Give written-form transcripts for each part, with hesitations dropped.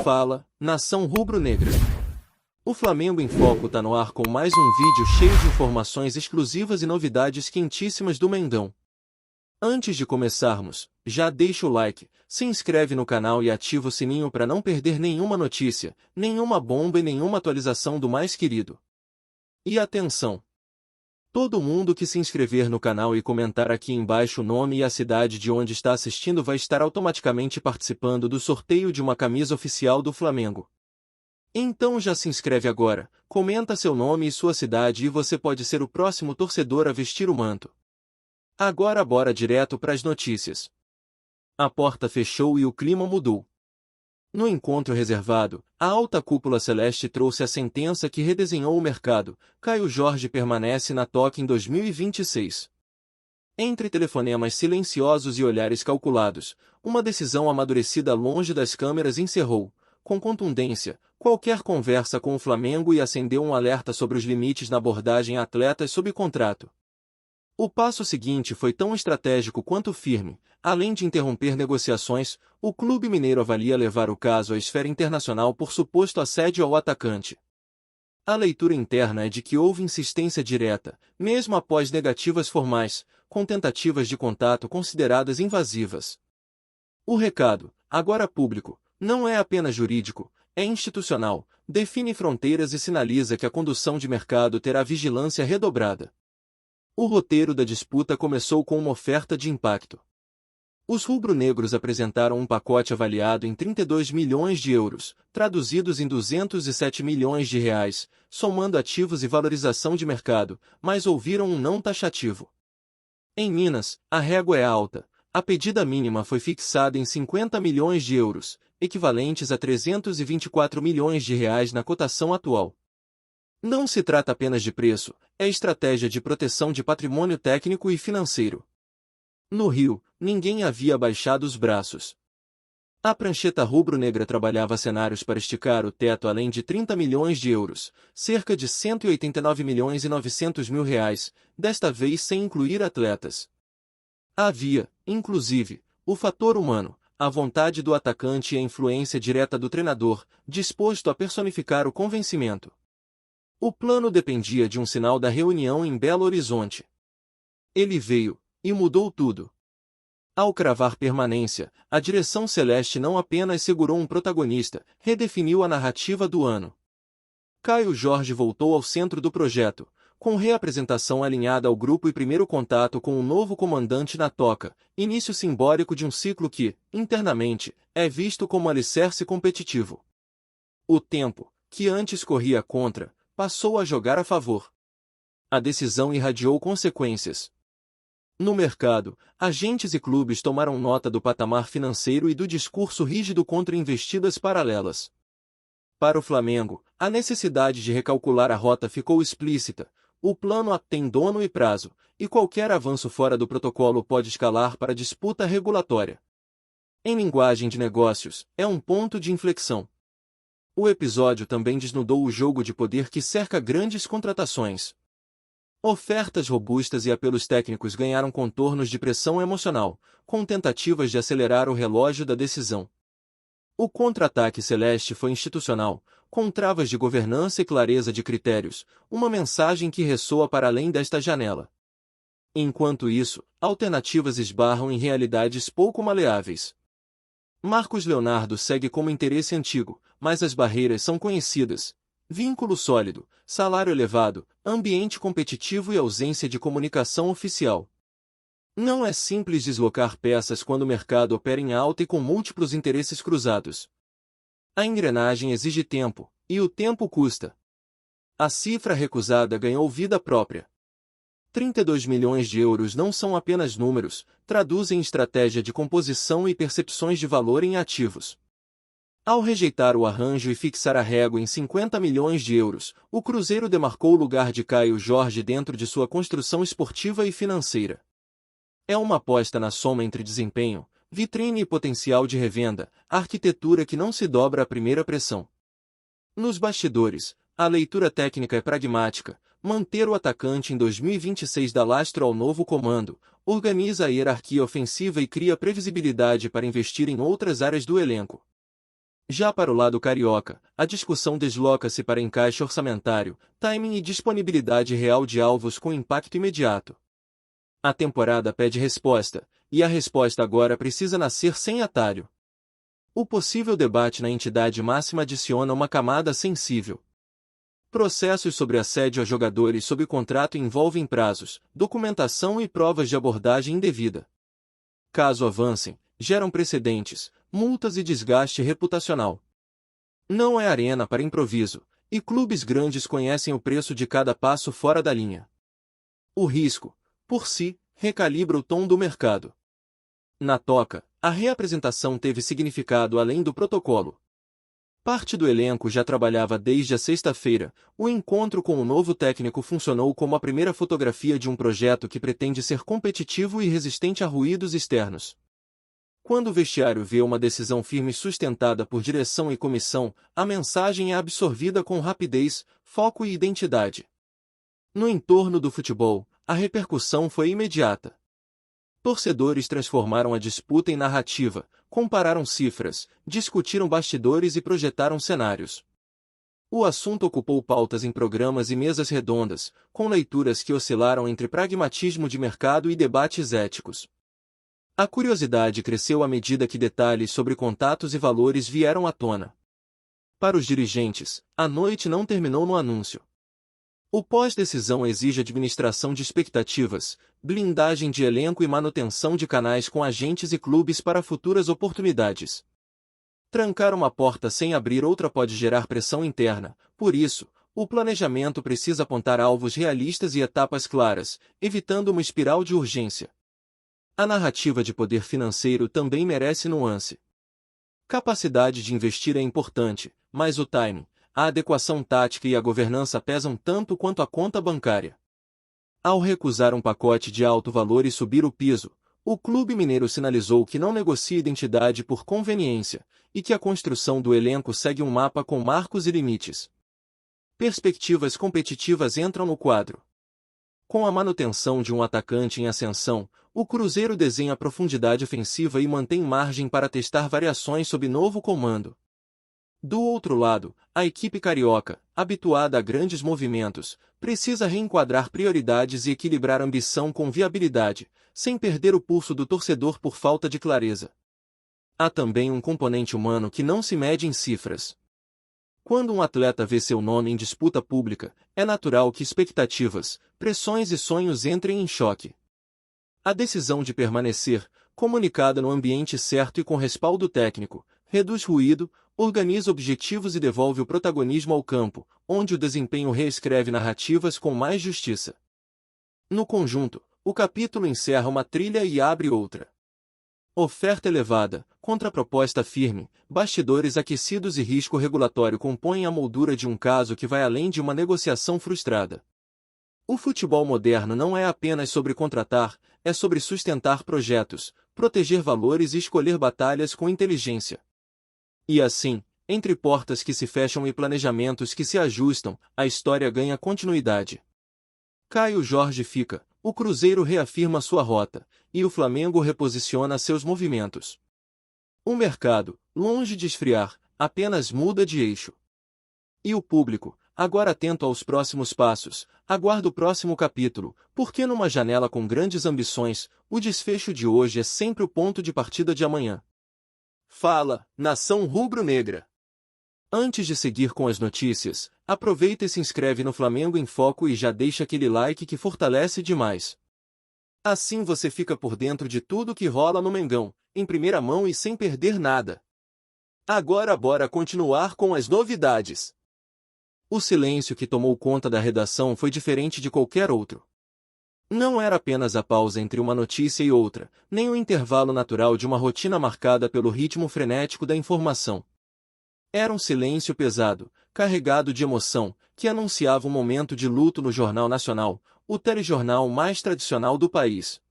Fala, nação rubro-negra. O Flamengo em Foco tá no ar com mais um vídeo cheio de informações exclusivas e novidades quentíssimas do Mengão. Antes de começarmos, já deixa o like, se inscreve no canal e ativa o sininho para não perder nenhuma notícia, nenhuma bomba e nenhuma atualização do mais querido. E atenção! Todo mundo que se inscrever no canal e comentar aqui embaixo o nome e a cidade de onde está assistindo vai estar automaticamente participando do sorteio de uma camisa oficial do Flamengo. Então já se inscreve agora, comenta seu nome e sua cidade e você pode ser o próximo torcedor a vestir o manto. Agora bora direto para as notícias. A porta fechou e o clima mudou. No encontro reservado, a alta cúpula celeste trouxe a sentença que redesenhou o mercado. Caio Jorge permanece na toca em 2026. Entre telefonemas silenciosos e olhares calculados, uma decisão amadurecida longe das câmeras encerrou, com contundência, qualquer conversa com o Flamengo e acendeu um alerta sobre os limites na abordagem a atletas sob contrato. O passo seguinte foi tão estratégico quanto firme. Além de interromper negociações, o clube mineiro avalia levar o caso à esfera internacional por suposto assédio ao atacante. A leitura interna é de que houve insistência direta, mesmo após negativas formais, com tentativas de contato consideradas invasivas. O recado, agora público, não é apenas jurídico, é institucional, define fronteiras e sinaliza que a condução de mercado terá vigilância redobrada. O roteiro da disputa começou com uma oferta de impacto. Os rubro-negros apresentaram um pacote avaliado em 32 milhões de euros, traduzidos em 207 milhões de reais, somando ativos e valorização de mercado, mas ouviram um não taxativo. Em Minas, a régua é alta. A pedida mínima foi fixada em 50 milhões de euros, equivalentes a 324 milhões de reais na cotação atual. Não se trata apenas de preço, é estratégia de proteção de patrimônio técnico e financeiro. No Rio, ninguém havia baixado os braços. A prancheta rubro-negra trabalhava cenários para esticar o teto além de 30 milhões de euros, cerca de 189 milhões e 900 mil reais, desta vez sem incluir atletas. Havia, inclusive, o fator humano, a vontade do atacante e a influência direta do treinador, disposto a personificar o convencimento. O plano dependia de um sinal da reunião em Belo Horizonte. Ele veio, e mudou tudo. Ao cravar permanência, a direção celeste não apenas segurou um protagonista, redefiniu a narrativa do ano. Caio Jorge voltou ao centro do projeto, com reapresentação alinhada ao grupo e primeiro contato com o novo comandante na toca, início simbólico de um ciclo que, internamente, é visto como alicerce competitivo. O tempo, que antes corria contra, passou a jogar a favor. A decisão irradiou consequências. No mercado, agentes e clubes tomaram nota do patamar financeiro e do discurso rígido contra investidas paralelas. Para o Flamengo, a necessidade de recalcular a rota ficou explícita. O plano tem dono e prazo, e qualquer avanço fora do protocolo pode escalar para disputa regulatória. Em linguagem de negócios, é um ponto de inflexão. O episódio também desnudou o jogo de poder que cerca grandes contratações. Ofertas robustas e apelos técnicos ganharam contornos de pressão emocional, com tentativas de acelerar o relógio da decisão. O contra-ataque celeste foi institucional, com travas de governança e clareza de critérios, uma mensagem que ressoa para além desta janela. Enquanto isso, alternativas esbarram em realidades pouco maleáveis. Marcos Leonardo segue como interesse antigo, mas as barreiras são conhecidas. Vínculo sólido, salário elevado, ambiente competitivo e ausência de comunicação oficial. Não é simples deslocar peças quando o mercado opera em alta e com múltiplos interesses cruzados. A engrenagem exige tempo, e o tempo custa. A cifra recusada ganhou vida própria. 32 milhões de euros não são apenas números, traduzem estratégia de composição e percepções de valor em ativos. Ao rejeitar o arranjo e fixar a régua em 50 milhões de euros, o Cruzeiro demarcou o lugar de Caio Jorge dentro de sua construção esportiva e financeira. É uma aposta na soma entre desempenho, vitrine e potencial de revenda, arquitetura que não se dobra à primeira pressão. Nos bastidores, a leitura técnica é pragmática. Manter o atacante em 2026 dá lastro ao novo comando, organiza a hierarquia ofensiva e cria previsibilidade para investir em outras áreas do elenco. Já para o lado carioca, a discussão desloca-se para encaixe orçamentário, timing e disponibilidade real de alvos com impacto imediato. A temporada pede resposta, e a resposta agora precisa nascer sem atalho. O possível debate na entidade máxima adiciona uma camada sensível. Processos sobre assédio a jogadores sob contrato envolvem prazos, documentação e provas de abordagem indevida. Caso avancem, geram precedentes, multas e desgaste reputacional. Não é arena para improviso, e clubes grandes conhecem o preço de cada passo fora da linha. O risco, por si, recalibra o tom do mercado. Na toca, a reapresentação teve significado além do protocolo. Parte do elenco já trabalhava desde a sexta-feira. O encontro com o novo técnico funcionou como a primeira fotografia de um projeto que pretende ser competitivo e resistente a ruídos externos. Quando o vestiário vê uma decisão firme sustentada por direção e comissão, a mensagem é absorvida com rapidez, foco e identidade. No entorno do futebol, a repercussão foi imediata. Torcedores transformaram a disputa em narrativa, compararam cifras, discutiram bastidores e projetaram cenários. O assunto ocupou pautas em programas e mesas redondas, com leituras que oscilaram entre pragmatismo de mercado e debates éticos. A curiosidade cresceu à medida que detalhes sobre contatos e valores vieram à tona. Para os dirigentes, a noite não terminou no anúncio. O pós-decisão exige administração de expectativas, blindagem de elenco e manutenção de canais com agentes e clubes para futuras oportunidades. Trancar uma porta sem abrir outra pode gerar pressão interna, por isso, o planejamento precisa apontar alvos realistas e etapas claras, evitando uma espiral de urgência. A narrativa de poder financeiro também merece nuance. Capacidade de investir é importante, mas o timing, a adequação tática e a governança pesam tanto quanto a conta bancária. Ao recusar um pacote de alto valor e subir o piso, o clube mineiro sinalizou que não negocia identidade por conveniência, e que a construção do elenco segue um mapa com marcos e limites. Perspectivas competitivas entram no quadro. Com a manutenção de um atacante em ascensão, o Cruzeiro desenha profundidade ofensiva e mantém margem para testar variações sob novo comando. Do outro lado, a equipe carioca, habituada a grandes movimentos, precisa reenquadrar prioridades e equilibrar ambição com viabilidade, sem perder o pulso do torcedor por falta de clareza. Há também um componente humano que não se mede em cifras. Quando um atleta vê seu nome em disputa pública, é natural que expectativas, pressões e sonhos entrem em choque. A decisão de permanecer, comunicada no ambiente certo e com respaldo técnico, reduz ruído, organiza objetivos e devolve o protagonismo ao campo, onde o desempenho reescreve narrativas com mais justiça. No conjunto, o capítulo encerra uma trilha e abre outra. Oferta elevada, contraproposta firme, bastidores aquecidos e risco regulatório compõem a moldura de um caso que vai além de uma negociação frustrada. O futebol moderno não é apenas sobre contratar, é sobre sustentar projetos, proteger valores e escolher batalhas com inteligência. E assim, entre portas que se fecham e planejamentos que se ajustam, a história ganha continuidade. Caio Jorge fica, o Cruzeiro reafirma sua rota, e o Flamengo reposiciona seus movimentos. O mercado, longe de esfriar, apenas muda de eixo. E o público, agora atento aos próximos passos, aguarda o próximo capítulo, porque numa janela com grandes ambições, o desfecho de hoje é sempre o ponto de partida de amanhã. Fala, nação rubro-negra! Antes de seguir com as notícias, aproveita e se inscreve no Flamengo em Foco e já deixa aquele like que fortalece demais. Assim você fica por dentro de tudo que rola no Mengão, em primeira mão e sem perder nada. Agora bora continuar com as novidades. O silêncio que tomou conta da redação foi diferente de qualquer outro. Não era apenas a pausa entre uma notícia e outra, nem o intervalo natural de uma rotina marcada pelo ritmo frenético da informação. Era um silêncio pesado, carregado de emoção, que anunciava um momento de luto no Jornal Nacional, o telejornal mais tradicional do país.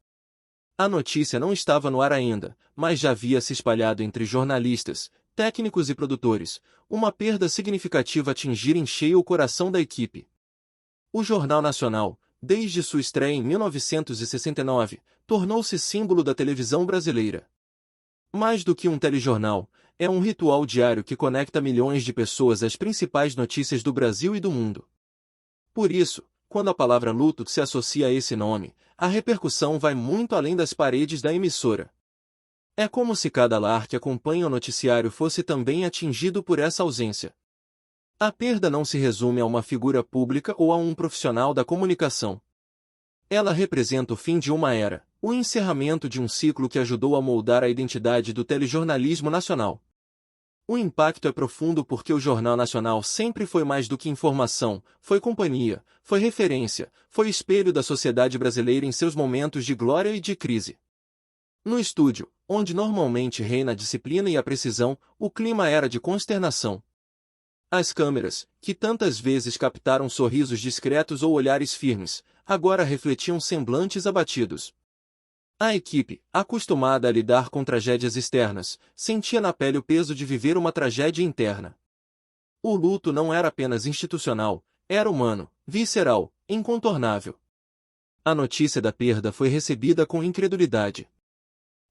A notícia não estava no ar ainda, mas já havia se espalhado entre jornalistas, técnicos e produtores, uma perda significativa atingir em cheio o coração da equipe. O Jornal Nacional, desde sua estreia em 1969, tornou-se símbolo da televisão brasileira. Mais do que um telejornal, é um ritual diário que conecta milhões de pessoas às principais notícias do Brasil e do mundo. Por isso, quando a palavra luto se associa a esse nome, a repercussão vai muito além das paredes da emissora. É como se cada lar que acompanha o noticiário fosse também atingido por essa ausência. A perda não se resume a uma figura pública ou a um profissional da comunicação. Ela representa o fim de uma era, o encerramento de um ciclo que ajudou a moldar a identidade do telejornalismo nacional. O impacto é profundo porque o Jornal Nacional sempre foi mais do que informação, foi companhia, foi referência, foi espelho da sociedade brasileira em seus momentos de glória e de crise. No estúdio, onde normalmente reina a disciplina e a precisão, o clima era de consternação. As câmeras, que tantas vezes captaram sorrisos discretos ou olhares firmes, agora refletiam semblantes abatidos. A equipe, acostumada a lidar com tragédias externas, sentia na pele o peso de viver uma tragédia interna. O luto não era apenas institucional, era humano, visceral, incontornável. A notícia da perda foi recebida com incredulidade.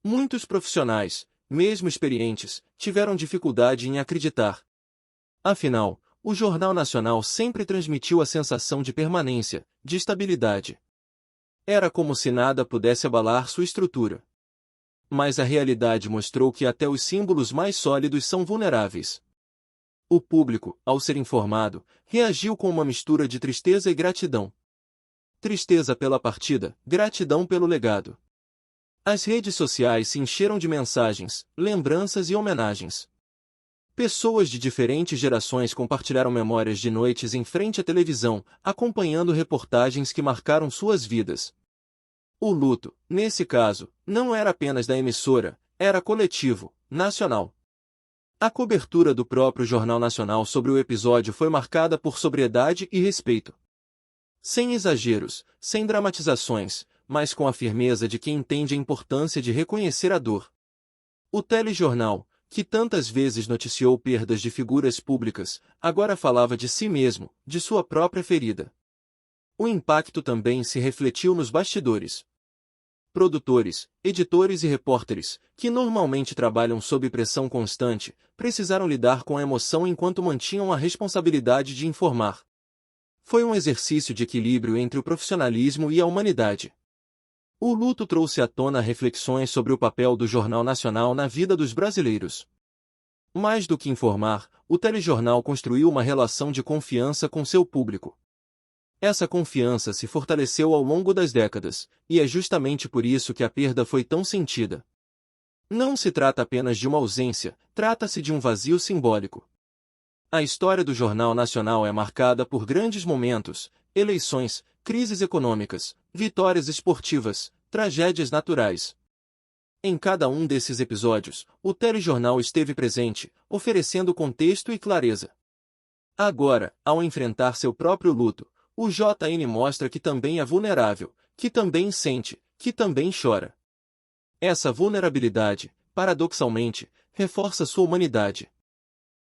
Muitos profissionais, mesmo experientes, tiveram dificuldade em acreditar. Afinal, o Jornal Nacional sempre transmitiu a sensação de permanência, de estabilidade. Era como se nada pudesse abalar sua estrutura. Mas a realidade mostrou que até os símbolos mais sólidos são vulneráveis. O público, ao ser informado, reagiu com uma mistura de tristeza e gratidão. Tristeza pela partida, gratidão pelo legado. As redes sociais se encheram de mensagens, lembranças e homenagens. Pessoas de diferentes gerações compartilharam memórias de noites em frente à televisão, acompanhando reportagens que marcaram suas vidas. O luto, nesse caso, não era apenas da emissora, era coletivo, nacional. A cobertura do próprio Jornal Nacional sobre o episódio foi marcada por sobriedade e respeito. Sem exageros, sem dramatizações, mas com a firmeza de quem entende a importância de reconhecer a dor. O telejornal, que tantas vezes noticiou perdas de figuras públicas, agora falava de si mesmo, de sua própria ferida. O impacto também se refletiu nos bastidores. Produtores, editores e repórteres, que normalmente trabalham sob pressão constante, precisaram lidar com a emoção enquanto mantinham a responsabilidade de informar. Foi um exercício de equilíbrio entre o profissionalismo e a humanidade. O luto trouxe à tona reflexões sobre o papel do Jornal Nacional na vida dos brasileiros. Mais do que informar, o telejornal construiu uma relação de confiança com seu público. Essa confiança se fortaleceu ao longo das décadas, e é justamente por isso que a perda foi tão sentida. Não se trata apenas de uma ausência, trata-se de um vazio simbólico. A história do Jornal Nacional é marcada por grandes momentos, eleições, crises econômicas, vitórias esportivas, tragédias naturais. Em cada um desses episódios, o telejornal esteve presente, oferecendo contexto e clareza. Agora, ao enfrentar seu próprio luto, o JN mostra que também é vulnerável, que também sente, que também chora. Essa vulnerabilidade, paradoxalmente, reforça sua humanidade.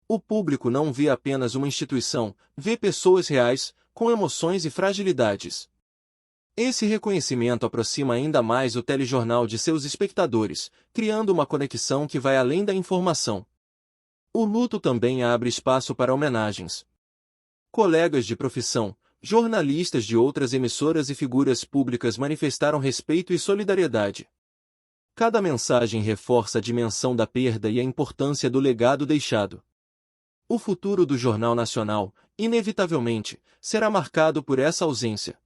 O público não vê apenas uma instituição, vê pessoas reais, com emoções e fragilidades. Esse reconhecimento aproxima ainda mais o telejornal de seus espectadores, criando uma conexão que vai além da informação. O luto também abre espaço para homenagens. Colegas de profissão, jornalistas de outras emissoras e figuras públicas manifestaram respeito e solidariedade. Cada mensagem reforça a dimensão da perda e a importância do legado deixado. O futuro do Jornal Nacional, inevitavelmente, será marcado por essa ausência.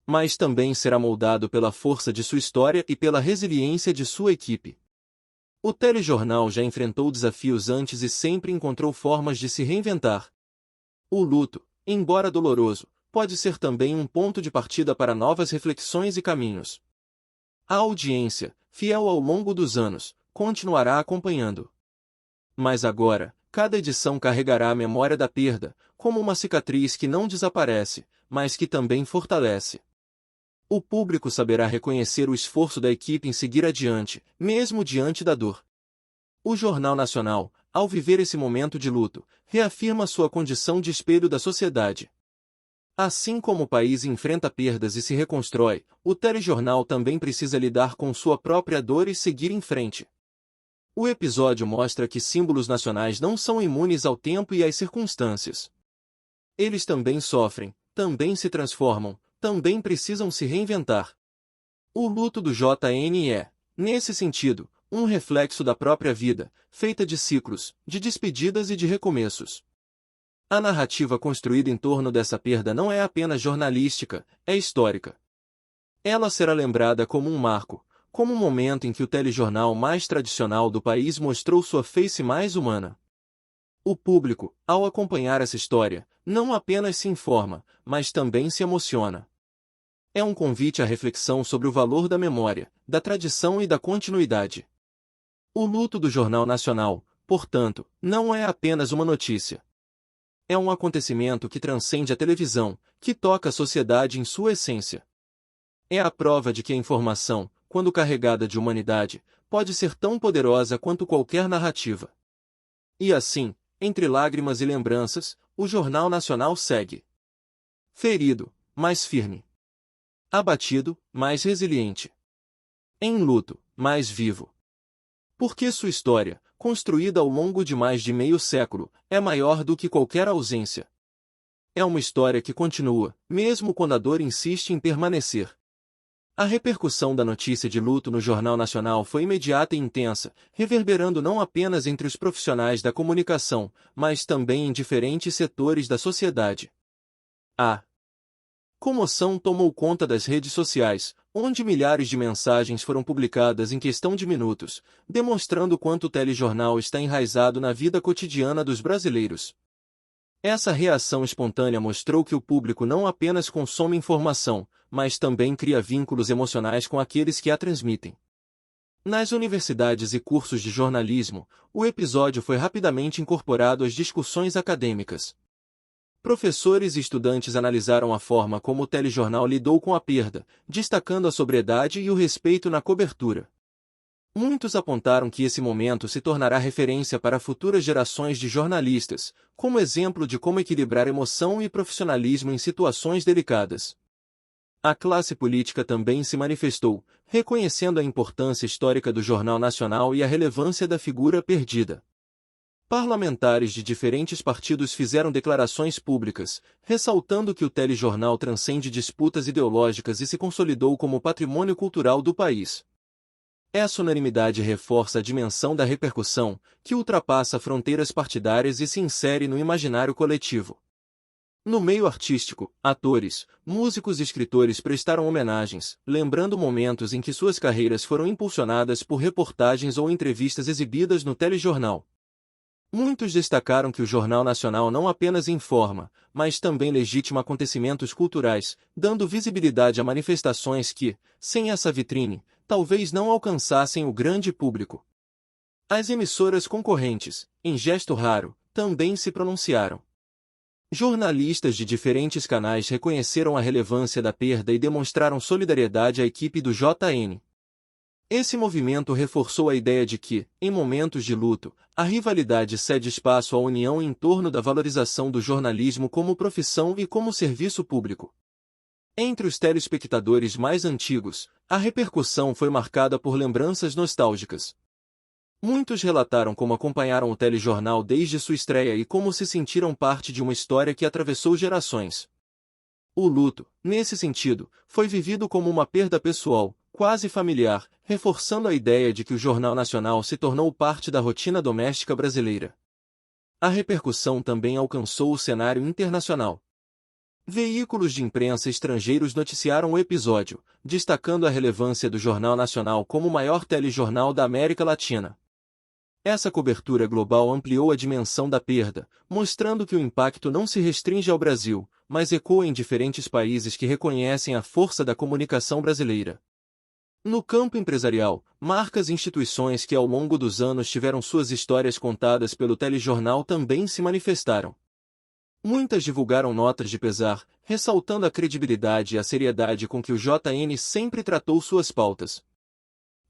Mas também será moldado pela força de sua história e pela resiliência de sua equipe. O telejornal já enfrentou desafios antes e sempre encontrou formas de se reinventar. O luto, embora doloroso, pode ser também um ponto de partida para novas reflexões e caminhos. A audiência, fiel ao longo dos anos, continuará acompanhando. Mas agora, cada edição carregará a memória da perda, como uma cicatriz que não desaparece, mas que também fortalece. O público saberá reconhecer o esforço da equipe em seguir adiante, mesmo diante da dor. O Jornal Nacional, ao viver esse momento de luto, reafirma sua condição de espelho da sociedade. Assim como o país enfrenta perdas e se reconstrói, o telejornal também precisa lidar com sua própria dor e seguir em frente. O episódio mostra que símbolos nacionais não são imunes ao tempo e às circunstâncias. Eles também sofrem, também se transformam, também precisam se reinventar. O luto do JN é, nesse sentido, um reflexo da própria vida, feita de ciclos, de despedidas e de recomeços. A narrativa construída em torno dessa perda não é apenas jornalística, é histórica. Ela será lembrada como um marco, como um momento em que o telejornal mais tradicional do país mostrou sua face mais humana. O público, ao acompanhar essa história, não apenas se informa, mas também se emociona. É um convite à reflexão sobre o valor da memória, da tradição e da continuidade. O luto do Jornal Nacional, portanto, não é apenas uma notícia. É um acontecimento que transcende a televisão, que toca a sociedade em sua essência. É a prova de que a informação, quando carregada de humanidade, pode ser tão poderosa quanto qualquer narrativa. E assim, entre lágrimas e lembranças, o Jornal Nacional segue. Ferido, mas firme. Abatido, mas resiliente. Em luto, mas vivo. Porque sua história, construída ao longo de mais de meio século, é maior do que qualquer ausência. É uma história que continua, mesmo quando a dor insiste em permanecer. A repercussão da notícia de luto no Jornal Nacional foi imediata e intensa, reverberando não apenas entre os profissionais da comunicação, mas também em diferentes setores da sociedade. A comoção tomou conta das redes sociais, onde milhares de mensagens foram publicadas em questão de minutos, demonstrando quanto o telejornal está enraizado na vida cotidiana dos brasileiros. Essa reação espontânea mostrou que o público não apenas consome informação, mas também cria vínculos emocionais com aqueles que a transmitem. Nas universidades e cursos de jornalismo, o episódio foi rapidamente incorporado às discussões acadêmicas. Professores e estudantes analisaram a forma como o telejornal lidou com a perda, destacando a sobriedade e o respeito na cobertura. Muitos apontaram que esse momento se tornará referência para futuras gerações de jornalistas, como exemplo de como equilibrar emoção e profissionalismo em situações delicadas. A classe política também se manifestou, reconhecendo a importância histórica do Jornal Nacional e a relevância da figura perdida. Parlamentares de diferentes partidos fizeram declarações públicas, ressaltando que o telejornal transcende disputas ideológicas e se consolidou como patrimônio cultural do país. Essa unanimidade reforça a dimensão da repercussão, que ultrapassa fronteiras partidárias e se insere no imaginário coletivo. No meio artístico, atores, músicos e escritores prestaram homenagens, lembrando momentos em que suas carreiras foram impulsionadas por reportagens ou entrevistas exibidas no telejornal. Muitos destacaram que o Jornal Nacional não apenas informa, mas também legitima acontecimentos culturais, dando visibilidade a manifestações que, sem essa vitrine, talvez não alcançassem o grande público. As emissoras concorrentes, em gesto raro, também se pronunciaram. Jornalistas de diferentes canais reconheceram a relevância da perda e demonstraram solidariedade à equipe do JN. Esse movimento reforçou a ideia de que, em momentos de luto, a rivalidade cede espaço à união em torno da valorização do jornalismo como profissão e como serviço público. Entre os telespectadores mais antigos, a repercussão foi marcada por lembranças nostálgicas. Muitos relataram como acompanharam o telejornal desde sua estreia e como se sentiram parte de uma história que atravessou gerações. O luto, nesse sentido, foi vivido como uma perda pessoal, quase familiar, reforçando a ideia de que o Jornal Nacional se tornou parte da rotina doméstica brasileira. A repercussão também alcançou o cenário internacional. Veículos de imprensa estrangeiros noticiaram o episódio, destacando a relevância do Jornal Nacional como o maior telejornal da América Latina. Essa cobertura global ampliou a dimensão da perda, mostrando que o impacto não se restringe ao Brasil, mas ecoa em diferentes países que reconhecem a força da comunicação brasileira. No campo empresarial, marcas e instituições que ao longo dos anos tiveram suas histórias contadas pelo telejornal também se manifestaram. Muitas divulgaram notas de pesar, ressaltando a credibilidade e a seriedade com que o JN sempre tratou suas pautas.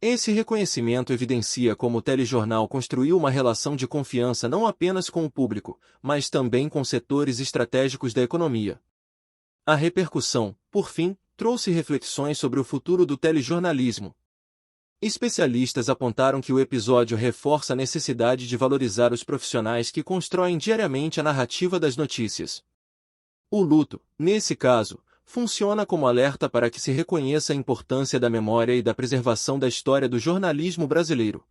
Esse reconhecimento evidencia como o telejornal construiu uma relação de confiança não apenas com o público, mas também com setores estratégicos da economia. A repercussão, por fim, trouxe reflexões sobre o futuro do telejornalismo. Especialistas apontaram que o episódio reforça a necessidade de valorizar os profissionais que constroem diariamente a narrativa das notícias. O luto, nesse caso, funciona como alerta para que se reconheça a importância da memória e da preservação da história do jornalismo brasileiro.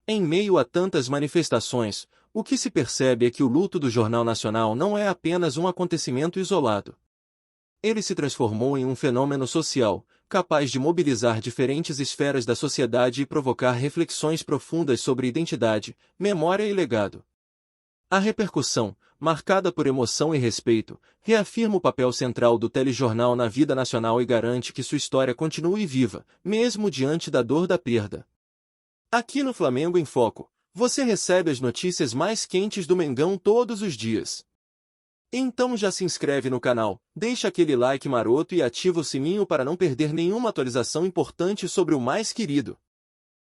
Em meio a tantas manifestações, o que se percebe é que o luto do Jornal Nacional não é apenas um acontecimento isolado. Ele se transformou em um fenômeno social, capaz de mobilizar diferentes esferas da sociedade e provocar reflexões profundas sobre identidade, memória e legado. A repercussão, marcada por emoção e respeito, reafirma o papel central do telejornal na vida nacional e garante que sua história continue viva, mesmo diante da dor da perda. Aqui no Flamengo em Foco, você recebe as notícias mais quentes do Mengão todos os dias. Então já se inscreve no canal, deixa aquele like maroto e ativa o sininho para não perder nenhuma atualização importante sobre o mais querido.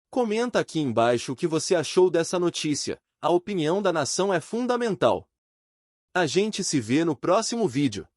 Comenta aqui embaixo o que você achou dessa notícia, a opinião da nação é fundamental. A gente se vê no próximo vídeo.